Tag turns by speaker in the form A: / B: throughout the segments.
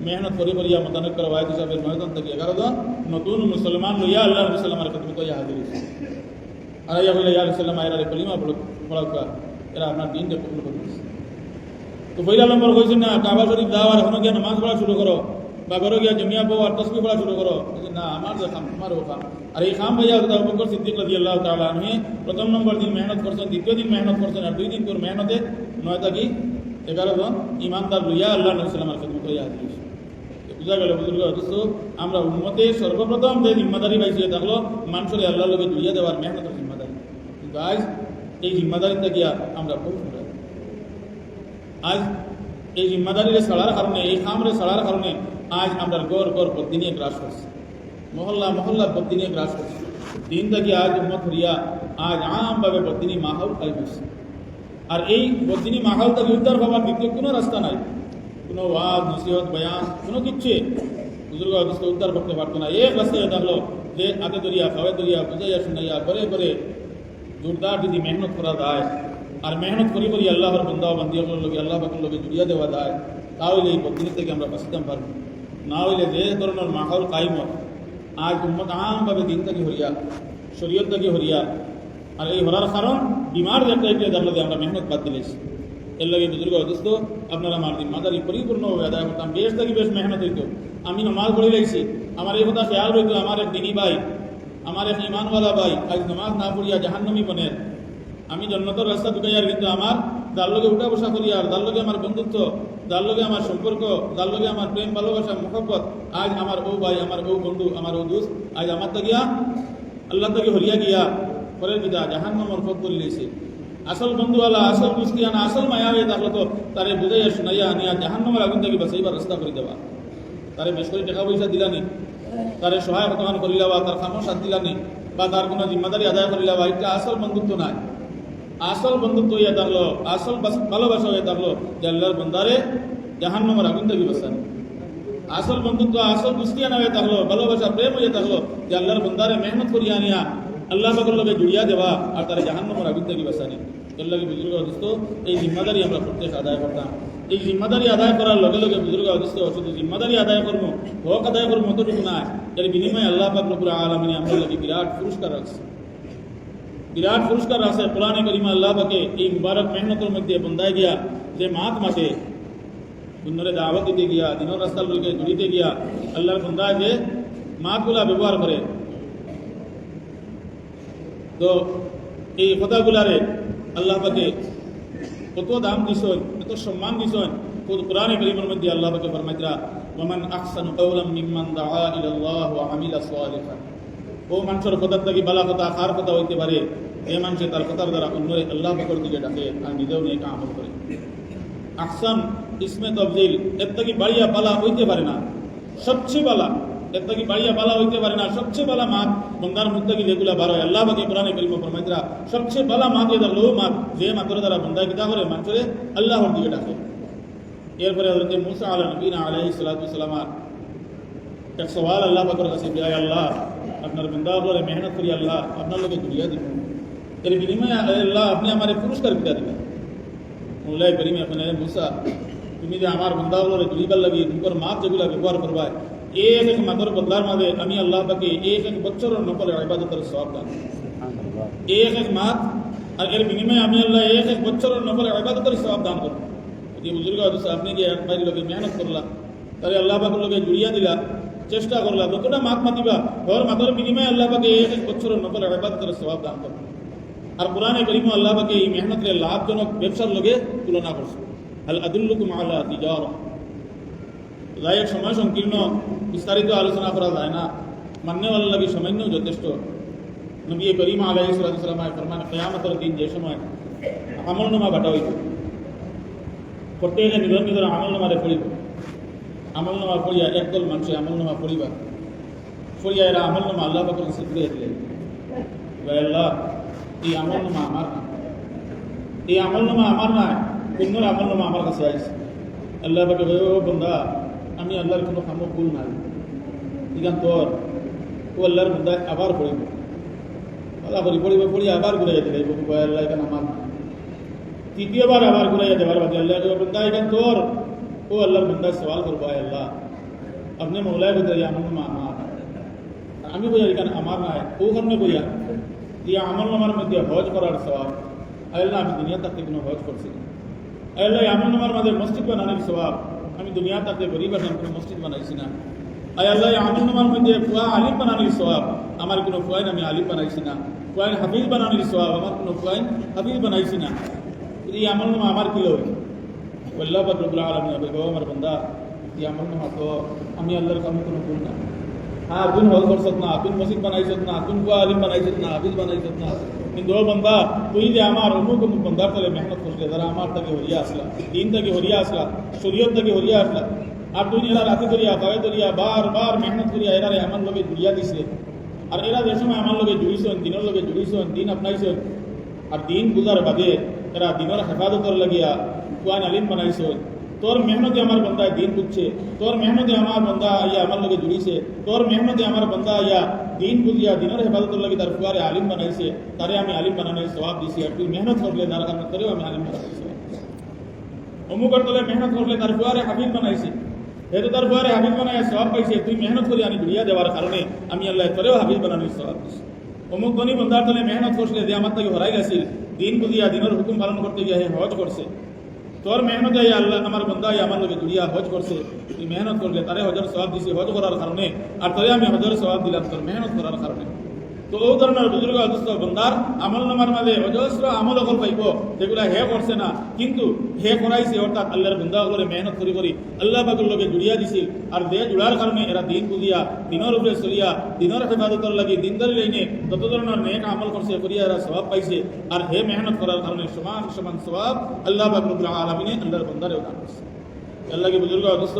A: মেহনত করিয়া মোতানক করা ওয়াইদ হিসাবে 9 জন থেকে 11 জন নতুন মুসলমান লইয়া আল্লাহ মুসলমানের খেদমত কইয়া হাজির হইছে। আর ইয়া বলে ইয়া রাসূলুল্লাহ এরা কলিমা পড়া এরা আপনার দিন যে কবুল করে দিয়েছে। তো পয়লা নম্বর কইছেন না কাবা শরীফ যাও আর এখন গিয়া নামাজ পড়া শুরু করো বা ঘরে গিয়া জমিয়া বউ আর তাসবিহ পড়া শুরু করো। না আমার যে কাম তোমারও কাম। আর এই কাম ভাইয়া আবু বকর সিদ্দিক রাদিয়াল্লাহু তাআলা আনহু প্রথম নম্বর দিন মেহনত করছেন, দ্বিতীয় দিন মেহনত করছেন, আর 2 দিন পর মেহনতে 9 থেকে 11 জন ইমানদার লইয়া আল্লাহ নবী সাল্লাল্লাহু আলাইহি ওয়াসাল্লামের খেদমত করিয়া হাজির হইছে। বুঝা গেল বুজুর্গ হচ্ছে আমরা উম্মতে সর্বপ্রথম যে জিম্মাদারি পাইছি থাকলো মানুষের আল্লাহর লগে জুড়িয়ে দেওয়ার মেহনতের জিম্মাদারি। কিন্তু আজ এই জিম্মাদারিটা গিয়া আমরা খুব আজ এই জিম্মাদারিরে ছাড়ার কারণে এই খামরে ছাড়ার কারণে আজ আমরা গড় প্রতিদিনই গ্রাস করছি, মহল্লা প্রতিদিনই গ্রাস করছি। দিন থেকে আজ উম্মত হরিয়া আজ আমভাবে প্রতিদিনই মাহল খাই বসছে। আর এই প্রতিদিনই মাহল থেকে উদ্ধার হওয়ার দ্বিতীয় কোনো রাস্তা নাই, কোনো ওয়াজ নসিহত বয়ান কোনো কিচ্ছু বুজুর্গ উদ্ধার করতে পারতো না। এক রাস্তায় থাকলো যে আগে দরিয়া খাওয়া দরিয়া বুঝাইয়া শুনাইয়া করে জোরদার যদি মেহনত করা যায় আর মেহনত করি আল্লাহর বন্দা বান্দিয়ার লগে আল্লাহ পাকের লগে জুড়িয়া দেওয়া যায়, তাহলে এই প্রতিদিন থেকে আমরা বাঁচিতাম পারবো। না হইলে যে ধরনের মাহল কাইমত আজ উম্মত আমভাবে দিন থেকে হরিয়া শরীয়ত থেকে হরিয়া। আর এই হরার কারণ বিমার একটা দেখলো যে আমরা মেহনত বাদ দিলেছি। এর লাগে বুজুর্গ দোস্ত আপনারা আমার জিম্মাদারি পরিপূর্ণভাবে আদায় করতাম, বেশ থেকে বেশ মেহনত হইতো। আমি নমাজ পড়ে লাইছি, আমার এই কথা খেয়াল রইতো আমার এক দিনী ভাই, আমার এক ইমানওয়ালা ভাই আজ নমাজ না পড়িয়া জাহান্নামী বনের। আমি জন্নতর রাস্তা ঢুকাইয়ার কিন্তু আমার যার লগে উঠা বসা করিয়ার, যার লগে আমার বন্ধুত্ব, যার লগে আমার সম্পর্ক, যার লগে আমার প্রেম ভালোবাসা মহব্বত, আজ আমার ও ভাই, আমার ও বন্ধু, আমার ও দোস্ত আজ আমার গিয়া আল্লাহ থেকে হরিয়া গিয়া পরের বিদা জাহান্নামের পথ করে লিয়েছে। আসল বন্ধুওয়ালা, আসল মুস্কিয়ানা, আসল মায়াবে থাকলো তো তারে বুঝাইয়া শুনাইয়া আনিয়া জাহান্নামের আগুন থেকে বাঁচাইবার রাস্তা করে দেওয়া। তারে বেশ করে টাকা পয়সা দিলানি, তারে সহায় প্রদান করিলাবা, তার খামোশ দিলানি বা তার কোনো জিম্মাদারি আদায় করিলাবা, এটা আসল বন্ধুত্ব নাই। আসল বন্ধুত্ব হইয়া থাকলো, আসল ভালোবাসা হয়ে থাকলো যে আল্লাহর বন্দারে জাহান্নামের আগুন থেকে বাঁচানি। আসল বন্ধুত্ব, আসল মুস্কিয়ানা হয়ে থাকলো, ভালোবাসা প্রেম হয়ে থাকলো যে আল্লাহর বন্দারে মেহনত করিয়া আনিয়া আল্লাহ পাকের লগে জুড়িয়া দেওয়া আর তারা জাহান্নামের আগুন থেকে বাঁচানি। এর লাগে বুজুর্গ দোস্ত এই জিম্মাদারি আমরা প্রত্যেক আদায় করতাম। এই জিম্মাদারি আদায় করার লগে লগে বুজুর্গ দোস্ত শুধু জিম্মাদারি আদায় করবো, হক আদায় করবো অতটুকু না, এর বিনিময়ে আল্লাহ পাক রব্বুল আলামিন আমরা লাগে বিরাট পুরস্কার রাখছে। বিরাট পুরস্কার আছে কোরআনে কারিমে আল্লাহ পাকে এই মুবারক মেহনতের মধ্যে বন্দায় গিয়া যে মাত মাঠে সুন্দরে দাওয়াত দিতে গিয়া দিনের রাস্তার লোকে জড়িতে গিয়া আল্লাহর বন্দায় যে মাতগুলা ব্যবহার করে, তো এই কথাগুলারে আল্লাহ পাকে কত দাম দিছেন, কত সম্মান দিছেন। কোরআনে কারিমের মধ্যে আল্লাহ পাকে ফরমাইতরা ওয়ামান আহসানু কাওলাম মিম্মান দাআ ইলাল্লাহ ওয়া আমিলা সালিহান। ও মানুষের কথার থেকে বালা কথা খার কথা হইতে পারে এই মানুষে তার কথার দ্বারা অন্য আল্লাহ পাকের দিকে ডাকে আর নিজেও নিয়ে আমল করে। আহসান ইসমে তফজিল, এর থেকে বাড়িয়া বালা হইতে পারে না, সবচেয়ে বালা এর থেকে বাড়িয়া বালা হইতে পারে না। সবচেয়ে বালা মাত বন্দার মুখ থেকে যেগুলা বার হয় আল্লাহ পাকে কোরআনে কারিমে ফরমাইতরা সবচেয়ে বালা মাত এ থাকলো মাত যে মাতের দ্বারা বন্দায় কিতা করে মানুষের আল্লাহর দিকে ডাকে। এরপরে হযরত মুসা আলাইহিস সালাতু ওয়াস সালাম এক সওয়াল আল্লাহ পাকের কাছে যে আল্লাহ আপনার বন্দাগুলোরে মেহনত করি আল্লাহ আপনার লোকে জুড়িয়া দিব, এর বিনিময়ে আল্লাহ আপনি আমার পুরস্কার কিতা দিবেন। মৌলাই করিম আপনি মুসা তুমি যে আমার বন্দাগুলোরে জুড়িবার লাগি তোমার মাত যেগুলা ব্যবহার করবা এক এক মাতর বদলার মাঝে আমি আল্লাহ পাকে এক এক বছরের নকল ইবাদতের সওয়াব দান, এক এক মাত আর এর বিনিময়ে আমি আল্লাহ এক এক বছরের নকল ইবাদতের সওয়াব দান করব। যদি বুজুর্গ আপনি যে একবার লোকে মেহনত করলা তাহলে আল্লাহ পাকের লোকে জুড়িয়া দিলা, চেষ্টা করলা যতটা মাত মাতিবা ঘর মাতার বিনিময়ে আল্লাহ পাকে এক এক বছরের নকল ইবাদতের সওয়াব দান করব। আর কোরআনে কারিমে আল্লাহ পাকে এই মেহনতের লাভজনক ব্যবসার লগে তুলনা করছে। হাল আদুল্লুকুম আলা তিজারা, যাই এক সময় সংকীর্ণ বিস্তারিত আলোচনা করা যায় না, মান্যওয়ালা লাগে সামান্যও যথেষ্ট। নবী করিম আলাইহিস সালাম ফরমান কিয়ামতের দিন যে সময় আমলনামা বাটা হইব, প্রত্যেকে নিজের নিজের আমলনামারে পড়িব, আমলনামা পড়িয়া একদল মানুষে আমলনামা পড়িবা, পড়িয়া এরা আমলনামা আল্লাহ পাকের কাছে ফিরিয়ে দিলেন। আল্লাহ এই আমলনামা আমার না, এই আমলনামা আমার না, অন্যর আমলনামা আমার কাছে আইছে। আল্লাহ পাকে ও বন্দা আমি আল্লাহর কোনো কামও ভুল নাই, ইগান তোর ও আল্লাহর বন্দা আবার পড়িব, আল্লাহ করি পড়িব, পড়িয়া আবার ঘুরাইয়া দিলে আল্লাহ এখানে আমার না। তৃতীয়বার আবার ঘুরাইয়া দেবার বাদে আল্লাহ বন্দা ইগান তোর ও আল্লাহর বন্দা সওয়াল করবো আল্লাহ আপনি মৌলায় বলতে আমল নামা আমার, আমি বইয়া এখানে আমার নাই ও কারণে বইয়া ইয়া আমল নামার মধ্যে হজ করার স্বভাব আল্লাহ আমি দুনিয়া থাকতে কোনো হজ করছি না, আল্লাহ আমল নামার মধ্যে মসজিদ বানানোর স্বভাব আমি দুনিয়া থাকতে গরিব আসলাম কোনো মসজিদ বানাইছি না, আল্লাহ আমল নামার মধ্যে ফুয়া আলিম বানানোর স্বভাব আমার কোনো ফুয়াইন আমি আলিম বানাইছি না, ফুয়াইন হাফিজ বানানোর স্বভাব আমার কোনো ফুয়াইন হাফিজ বানাইছি না, এই আমল নামা আমার কি লোক আল্লাহ পাক রব্বুল আলামিন বলবো আমার বান্দা এই আমল নামা তো আমি আল্লাহর কাছে কোনো ভুল না, হ্যাঁ তুই হজ করছত না, তুই মসজিদ বানাইছত না, তুই ফুয়া আলিম বানাইছত না, হাফিজ বানাইছত না, কিন্তু ও বান্দা তুই যে আমার অমুক অমুক বন্দার তলে মেহনত করলে যারা আমার থেকে হরিয়া আসলা, দিন থেকে হরিয়া আসলা, শরীয়ত থেকে হরিয়া আসলা, আর তুই এরা রাতে ধরিয়া তবে ধরিয়া বার মেহনত করিয়া এরারে আমার লোকে জুড়িয়া দিছে, আর এরা যে সময় আমার লোকে জুড়িছেন দিনের লোকে জুড়িছেন দিন আপনাইছেন, আর দিন বুঝার বাদে এরা দিনের হেফাজতর লাগিয়া কুয়ান আলিম বানাইছেন, তোর মেহনতে আমার বন্দায় দিন বুঝছে, তোর মেহনতে আমার বন্দা ইয়া আমার লোকে জুড়িছে, তোর মেহনতে আমার বন্দা ইয়া দিন বুঝিয়া দিনের হেফাজতর লাগি তার ফুয়ারে আলিম বানাইছে, তারে আমি আলিম বানানোর স্বভাব দিছি, আর তুই মেহনত করলে তার কারণে তোরেও আমি আলিম বানাইছি, অমুকর তলে মেহনত করলে তার ফুয়ারে হাফিজ বানাইছি, যেহেতু তার ফুয়ারে হাফিজ বানায় স্বভাব পাইছে, তুই মেহনত করি আমি জুড়িয়া দেওয়ার কারণে আমি আল্লাহ তোরেও হাফিজ বানানোর স্বভাব দিছি, অমুক ধনী বন্দার তলে মেহনত করছিলে যে আমার তাকে হরাই গেছিল, দিন বুঝিয়া দিনের হুকুম পালন করতে গিয়ে হে হজ করছে, তোর মেহনত আল্লাহ আমার বন্দা আমার লোকে জুড়িয়া হজ করছে, তুই মেহনত করলে তারে হজর স্বভাব দিছি হজ করার কারণে, আর তোরে আমি হজর স্বভাব দিলাম তোর মেহনত করার কারণে। তো ও ধরনের বুজুর্গ অদুস্থ বন্দার আমল নামার মাঝে অজস্র আমল অকল পাইব যেগুলা হে করছে না, কিন্তু হে করাইছে অর্থাৎ আল্লাহর বন্দা করে মেহনত করি করি আল্লাহ পাকের লোকে জুড়িয়া দিছিল, আর যে জুড়ার কারণে এরা দিন বুঝিয়া দিনের উপরে চলিয়া দিনের হেফাজতর লাগি দিনদারি লাইনে যত ধরনের নেক আমল করছে করিয়া এরা স্বভাব পাইছে, আর হে মেহনত করার কারণে সমান সমান স্বভাব আল্লাহ পাক রব্বুল আলামিনে আল্লাহর বন্দারেও দান করছে। আল্লাহ কি বুজুর্গ অদুস্থ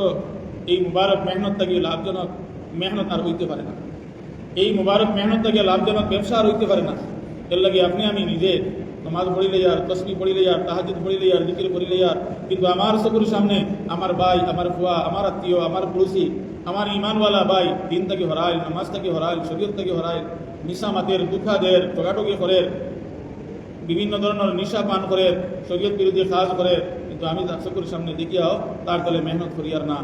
A: এই মুবারক মেহনত থেকে লাভজনক মেহনত আর হইতে পারে না, এই মুবারক মেহনত থেকে লাভজনক ব্যবসা আর হইতে পারে না। এর লাগে আপনি আমি নিজে নামাজ পড়িলে যার, তসবিহ পড়িলে যার, তাহাজ্জুদ পড়িলে যার, জিকির পড়িলে যার, কিন্তু আমার চকুর সামনে আমার ভাই, আমার ফুয়া, আমার আত্মীয়, আমার পড়োশি, আমার ইমানওয়ালা ভাই দিন থেকে হরাইল, নামাজ থেকে হরাইল, শরীয়ত থেকে হরাইল, নিশামাতের দুঃখাদের টোকাটুকি করে, বিভিন্ন ধরনের নিশা পান করে, শরীয়ত বিরোধী কাজ করে, কিন্তু আমি তার চকুর সামনে দেখিয়াও তার তলে মেহনত করি আর না।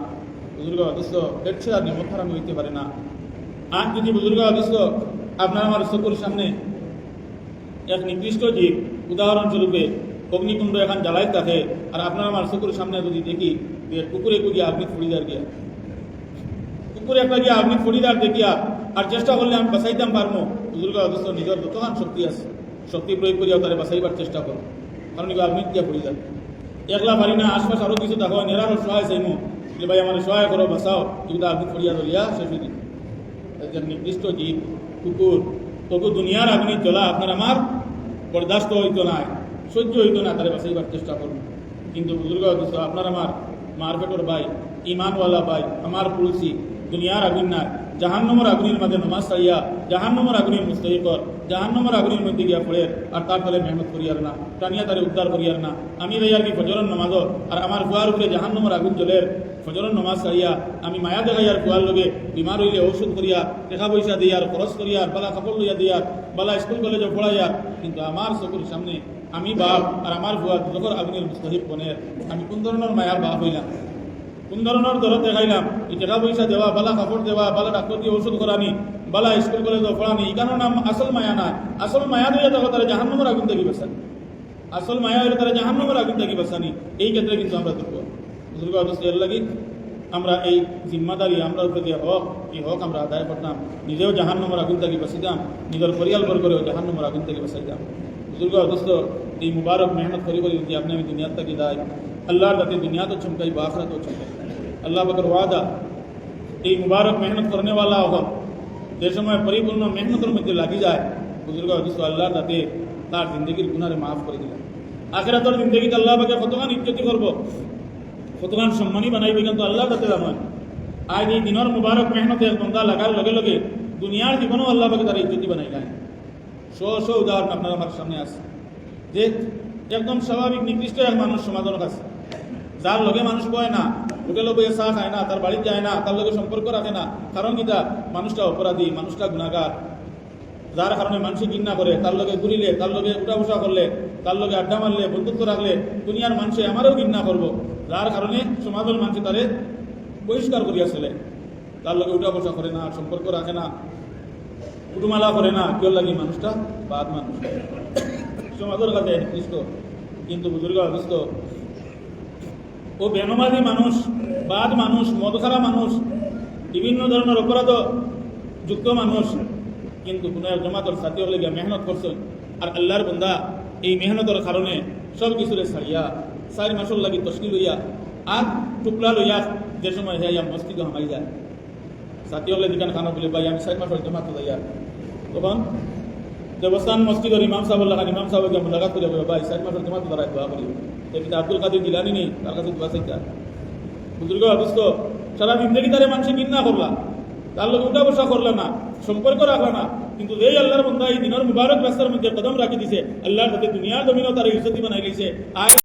A: বুজুর্গ অদুস্থ এর চেয়ে আর নিমক হারামি হইতে পারে না। আর যদি বুজুর্গ অদুস্থ আপনার আমার চকুর সামনে এক নির্দিষ্ট জীব উদাহরণস্বরূপে অগ্নিকুণ্ড এখন জ্বালাই থাকে, আর আপনার আমার চকুর সামনে যদি দেখি যে কুকুরে গিয়ে আপনি ফড়িদার গিয়া, কুকুরে একটা গিয়া আপনি ফড়িদার দেখিয়া আর চেষ্টা করলে আমি বাঁচাইতাম পারবো, বুজুর্গ অদুস্থ নিজের যতক্ষণ শক্তি আছে শক্তি প্রয়োগ করিয়া তারা বাঁচাইবার চেষ্টা করো, কারণ আপনি গিয়া ফড়িদার একলা পারি না, আশপাশ আরো কিছু দেখো নেরারও সহায় চাইমো যে ভাই আমার সহায় করো বাঁচাও, কিন্তু আপনি ফড়িয়া ধরিয়া শেষ হয়ে দিন। নির্দিষ্ট জীব কুকুর তবু দুনিয়ার আগুনে জ্বলা আপনার আমার বরদাস্ত হইতো না, সহ্য হইতো না, তারা বাঁচাইবার চেষ্টা করুন। কিন্তু বুজুর্গ আপনার আমার মারপেটর ভাই, ইমানওয়ালা ভাই, আমার পুলসি দুনিয়ার আগুন না, জাহান্নামের আগুনের মাঝে নমাজ চাইয়া জাহান্নামের আগুনের মুস্তাহিকর, জাহান্নামের আগুনের মধ্যে গিয়া পড়ে আর তার ফলে মেহনত করিয়ার না, টানিয়া তারে উদ্ধার করিয়ার না। আমি ভাইয়ার কি ফজরের নমাজ আর আমার কুয়ার উপরে জাহান্নামের আগুন জ্বলের, ফজরের নমাজ চাইয়া আমি মায়া দেখাইয়ার কুয়ার লগে বিমার হইলে ঔষধ করিয়া টাকা পয়সা দিয়ার, খরচ করিয়ার, বালা কাপড় লইয়া দিয়ার, বালা স্কুল কলেজে পড়াইয়ার, কিন্তু আমার চকুর সামনে আমি বাপ আর আমার বুয়া দুজকর আগুনের মুস্তাহিক বনের, আমি কোন ধরনের মায়ার বাপ হইলাম, কোন ধরনের দরদ দেখাইলাম? এই টাকা পয়সা দেওয়া, বালা কাপড় দেওয়া, বালা ডাক্তার দিয়ে ঔষধ করানি, বালা স্কুল কলেজে পড়ানি, এই কারণে নাম আসল মায়া না। আসল মায়া দিয়ে দেখো তারা জাহান্নামের আগুন থেকে বাঁচানি, আসল মায়া হলে তারা জাহান্নামের আগুন থেকে বাঁচানি। এই ক্ষেত্রে কিন্তু আমরা দুর্বল। বুজুর্গ অবস্থা এর লাগি আমরা এই জিম্মাদারি আমরা উপরে যে হক, এই হক আমরা আদায় করতাম, নিজেও জাহান্নামের আগুন থেকে বাঁচিতাম, নিজের পরিয়াল বর্গরেও জাহান্নামের আগুন থেকে বাঁচাইতাম। বুজুর্গ অবস্থ এই মুবারক মেহনত করি করি যদি আপনি আমি দুনিয়ার থেকে দায়, আল্লাহর দাতে দুনিয়া তো চমকাই বা আখরাত চমকাই। अल्लाह बकर वादा এই মুবারক মেহনত করনে वाला হক যে সময় পরিপূর্ণ মেহনতের মধ্যে লাগি যায়, বুজুর্গ আল্লাহ তাতে তার জিন্দগির গুনারে মাফ করে দিলেন। আখিরাতের জিন্দগিতে আল্লাহ পাকে কতখান ইজ্জতি করব, কতখান সম্মানী বানাইবে, কিন্তু আল্লাহ তাতে জানেন। আজ এই দিনের মুবারক মেহনতে বন্দা লাগার লগে লগে দুনিয়ার জীবনেও আল্লাহ পাকে তার ইজ্জতি বানাই যায়। শো উদাহরণ আপনার আমার সামনে আছে যে একদম স্বাভাবিক নির্দিষ্ট এক মানুষ সমাজের কাছে, যার লগে মানুষ কয় না, লোকে লোকে চা খায় না, তার বাড়ি যায় না, তার লগে সম্পর্ক রাখে না, কারণ কিটা মানুষটা অপরাধী, মানুষটা গুণাগার, যার কারণে মানুষ ঘৃণা করে, তার লগে ঘুরিলে, তার লগে উঠা বসা করলে, তার লগে আড্ডা মারলে, বন্ধুত্ব রাখলে দুনিয়ার মানুষে আমারও ঘৃণা করবো, যার কারণে সমাজের মানুষ তারে বহিষ্কার করিয়া চলে। তার লোকে উঠা বসা করে না, সম্পর্ক রাখে না, উঠুমালা করে না, কেউ লাগে মানুষটা বাদ মানুষ সমাজের কাছে নিকৃষ্ট। কিন্তু বুজুর্গ অবস্থ ও বেনমাজি মানুষ, বাদ মানুষ, মদখারা মানুষ, বিভিন্ন ধরনের অপরাধ যুক্ত মানুষ, কিন্তু কোনো এক জমাতর সাথী হলে গিয়া মেহনত করছেন। আর আল্লাহর বন্দা এই মেহনতের কারণে সব কিছুরে ছাড়িয়া 4 মাসের লাগি তশকিল লইয়া আর টুকলা লইয়া যে সময় হইয়া মসজিদ হামাই যায়, সাথী হলে দিকান খানা বলে ভাই আমি 4 মাসের জমাত যাইয়া, তখন দেবস্থান মসজিদের ইমাম সাহেব লাগান, ইমাম সাহেব গিয়ে মুলাকাত করে বলে ভাই 4 মাসের জমাত দাঁড়ায় দোয়া করি। কিন্তু আব্দুল কাদের জিলানি নেই, তার কাছে দোয়া চাইতা। বুজুর্গ অবস্থ সারা জিন্দগি তারে মানুষে ঘৃণা করলা, তার লোক উঠা বসা করলে না, সম্পর্ক রাখলা না, কিন্তু এই আল্লাহর বন্ধা এই দিনের মুবারক রাস্তার মধ্যে কদম রাখি দিছে, আল্লাহর হাতে দুনিয়া জমিনও তার ইজ্জতি বানাই দিছে। আয়